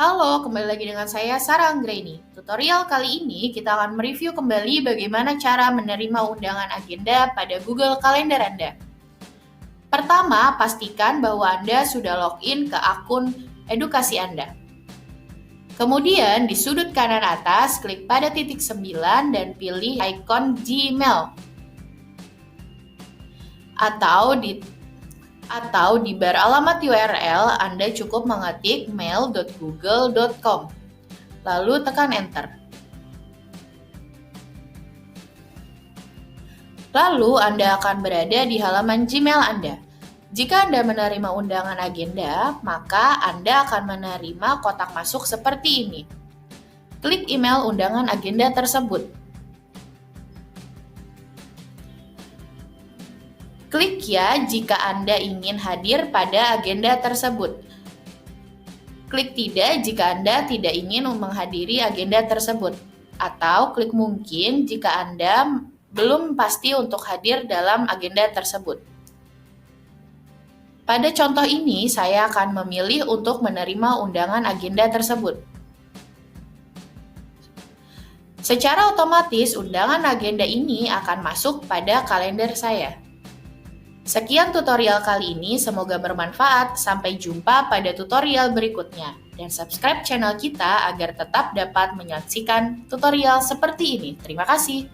Halo, kembali lagi dengan saya Sarah Anggraini. Tutorial kali ini kita akan mereview kembali bagaimana cara menerima undangan agenda pada Google Calendar Anda. Pertama, pastikan bahwa Anda sudah login ke akun edukasi Anda. Kemudian di sudut kanan atas, klik pada titik 9 dan pilih ikon Gmail. Atau di bar alamat URL, Anda cukup mengetik mail.google.com. Lalu tekan Enter. Lalu Anda akan berada di halaman Gmail Anda. Jika Anda menerima undangan agenda, maka Anda akan menerima kotak masuk seperti ini. Klik email undangan agenda tersebut. Klik ya jika Anda ingin hadir pada agenda tersebut. Klik tidak jika Anda tidak ingin menghadiri agenda tersebut. Atau klik mungkin jika Anda belum pasti untuk hadir dalam agenda tersebut. Pada contoh ini, saya akan memilih untuk menerima undangan agenda tersebut. Secara otomatis, undangan agenda ini akan masuk pada kalender saya. Sekian tutorial kali ini, semoga bermanfaat. Sampai jumpa pada tutorial berikutnya. Dan subscribe channel kita agar tetap dapat menyaksikan tutorial seperti ini. Terima kasih.